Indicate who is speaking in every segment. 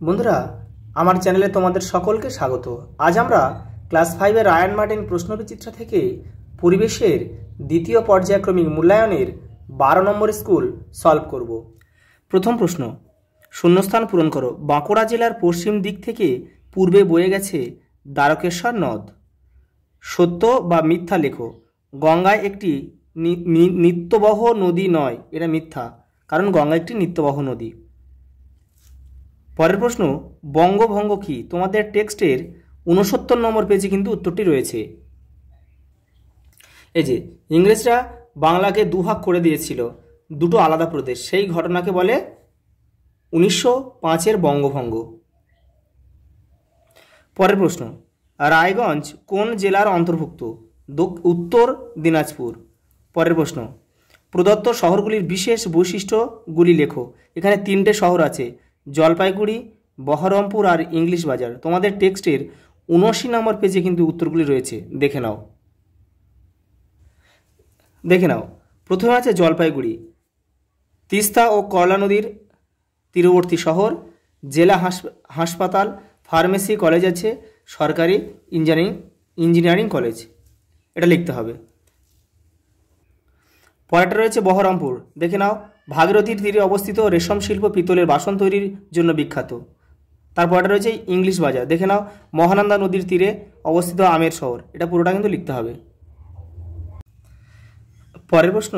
Speaker 1: বন্ধুরা, আমার চ্যানেলে তোমাদের সকলকে স্বাগত। আজ আমরা ক্লাস 5 রায়ান মার্টিন প্রশ্নবিচিত্রা থেকে পরিবেশের দ্বিতীয় পর্যায়ক্রমিক মূল্যায়নের 12 নম্বর স্কুল সলভ করব। প্রথম প্রশ্ন, শূন্যস্থান পূরণ করো। বাঁকুড়া জেলার পশ্চিম দিক থেকে পূর্বে বয়ে গেছে দ্বারকেশ্বর নদ। সত্য বা মিথ্যা লেখো। গঙ্গা একটি নিত্যবহ নদী নয়, এটা মিথ্যা, কারণ গঙ্গা একটি নিত্যবহ নদী। পরের প্রশ্ন, বঙ্গভঙ্গ কি? তোমাদের টেক্সটের 69 নম্বর পেজে কিন্তু উত্তরটি রয়েছে। এই যে ইংরেজরা বাংলাকে দুভাগ করে দিয়েছিল, দুটো আলাদা প্রদেশ, সেই ঘটনাকে বলে 1905-এর বঙ্গভঙ্গ। পরের প্রশ্ন, রায়গঞ্জ কোন জেলার অন্তর্ভুক্ত? উত্তর দিনাজপুর। পরের প্রশ্ন, প্রদত্ত শহরগুলির বিশেষ বৈশিষ্ট্যগুলি লেখো। এখানে 3টে শহর আছে, জলপাইগুড়ি, বহরমপুর আর ইংলিশ বাজার। তোমাদের টেক্সটের 79 নম্বর পেজে কিন্তু উত্তরগুলি রয়েছে, দেখে নাও। প্রথমে আছে জলপাইগুড়ি, তিস্তা ও করলা নদীর তীরবর্তী শহর, জেলা হাসপাতাল, ফার্মেসি কলেজ আছে, সরকারি ইঞ্জিনিয়ারিং কলেজ, এটা লিখতে হবে। পরেরটা রয়েছে বহরমপুর, দেখে নাও, ভাগীরথীর তীরে অবস্থিত, রেশম শিল্প, পিতলের বাসন তৈরির জন্য বিখ্যাত। তারপরটা রয়েছে ইংলিশ বাজার, দেখে নাও, মহানন্দা নদীর তীরে অবস্থিত আমের শহর, এটা পুরোটা কিন্তু লিখতে হবে। পরের প্রশ্ন,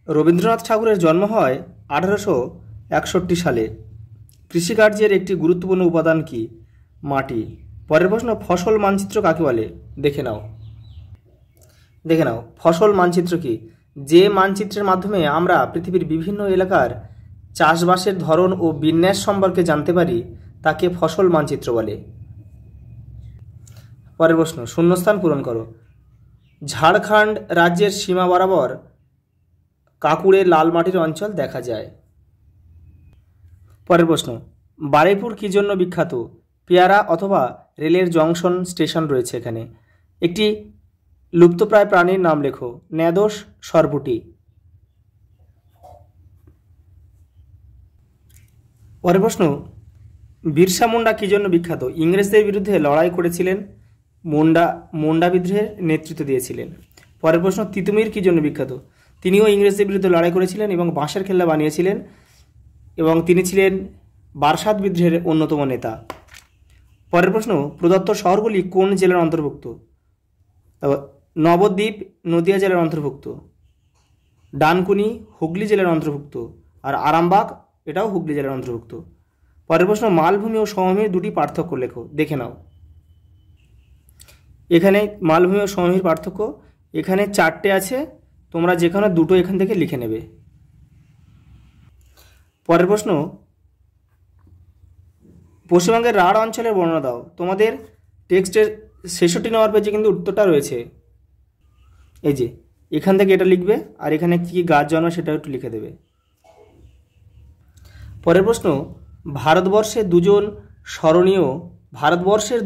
Speaker 1: রবীন্দ্রনাথ ঠাকুরের জন্ম হয় 1861 সালে। কৃষিকার্যের একটি গুরুত্বপূর্ণ উপাদান কি? মাটি। পরের প্রশ্ন, ফসল মানচিত্র কাকে বলে? দেখে নাও ফসল মানচিত্র কি? যে মানচিত্রের মাধ্যমে আমরা পৃথিবীর বিভিন্ন এলাকার চাষবাসের ধরন ও বিন্যাস সম্পর্কে জানতে পারি তাকে ফসল মানচিত্র বলে। পরের প্রশ্ন, শূন্যস্থান পূরণ করো। ঝাড়খণ্ড রাজ্যের সীমা বরাবর কাকুড়ে লাল মাটির অঞ্চল দেখা যায়। পরের প্রশ্ন, বারুইপুর কি জন্য বিখ্যাত? পেয়ারা অথবা রেলের জংশন স্টেশন রয়েছে এখানে। একটি লুপ্তপ্রায় প্রাণীর নাম লেখো। ন্যাদোষ সরপুটি। পরের প্রশ্ন, বিরসা মুন্ডা কি জন্য বিখ্যাত? ইংরেজদের বিরুদ্ধে লড়াই করেছিলেন, মুন্ডা বিদ্রোহের নেতৃত্ব দিয়েছিলেন। পরের প্রশ্ন, তিতুমির কি জন্য বিখ্যাত? তিনিও ইংরেজদের বিরুদ্ধে লড়াই করেছিলেন এবং বাঁশের খেলনা বানিয়েছিলেন, এবং তিনি ছিলেন বারাসাত বিদ্রোহের অন্যতম নেতা। পরের প্রশ্ন, প্রদত্ত শহরগুলি কোন জেলার অন্তর্ভুক্ত? নবদ্বীপ নদিয়া জেলার অন্তর্ভুক্ত, ডানকুনি হুগলি জেলার অন্তর্ভুক্ত, আর আরামবাগ এটাও হুগলি জেলার অন্তর্ভুক্ত। পরের প্রশ্ন, মালভূমি ও সমভূমির দুটি পার্থক্য লেখো। দেখে নাও, এখানে মালভূমি ও সমভূমির পার্থক্য এখানে 4টে আছে, তোমরা যেখানে দুটো এখান থেকে লিখে নেবে। পরের প্রশ্ন, পশ্চিমবঙ্গের রাঢ় অঞ্চলের বর্ণনা দাও। তোমাদের টেক্সটের 66 নম্বর পেজে কিন্তু উত্তরটা রয়েছে। এই যে এখান থেকে এটা লিখবে, আর এখানে কি গাছ জন্ম সেটাও একটু লিখে দেবে। পরের প্রশ্ন, ভারতবর্ষের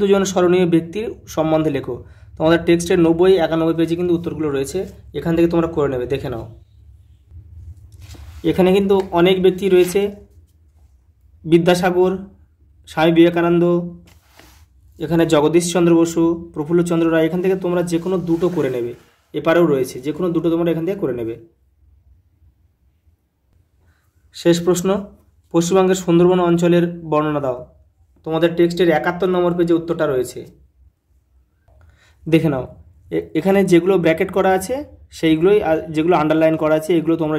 Speaker 1: দুজন স্মরণীয় ব্যক্তির সম্বন্ধে লেখো। তোমাদের টেক্সটের 90-91 পেজে কিন্তু উত্তরগুলো রয়েছে, এখান থেকে তোমরা করে নেবে, দেখে নাও। এখানে কিন্তু অনেক ব্যক্তি রয়েছে, বিদ্যাসাগর, স্বামী বিবেকানন্দ, এখানে জগদীশচন্দ্র বসু, প্রফুল্লচন্দ্র রায়, এখান থেকে তোমরা যে কোনো দুটো করে নেবে। এপারেও রয়েছে, যে কোনো দুটো তোমরা এখান থেকে করে নেবে। শেষ প্রশ্ন, পশ্চিমবঙ্গের সুন্দরবন অঞ্চলের বর্ণনা দাও। তোমাদের টেক্সটের 71 নম্বর পেজে উত্তরটা রয়েছে, দেখে নাও। এখানে যেগুলো ব্র্যাকেট করা আছে সেইগুলোই, আর যেগুলো আন্ডারলাইন করা আছে এগুলো তোমরা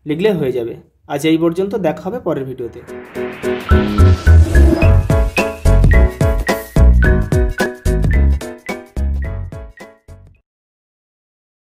Speaker 1: লিখলে হয়ে যাবে। আজ এই পর্যন্ত, দেখা হবে পরের ভিডিওতে।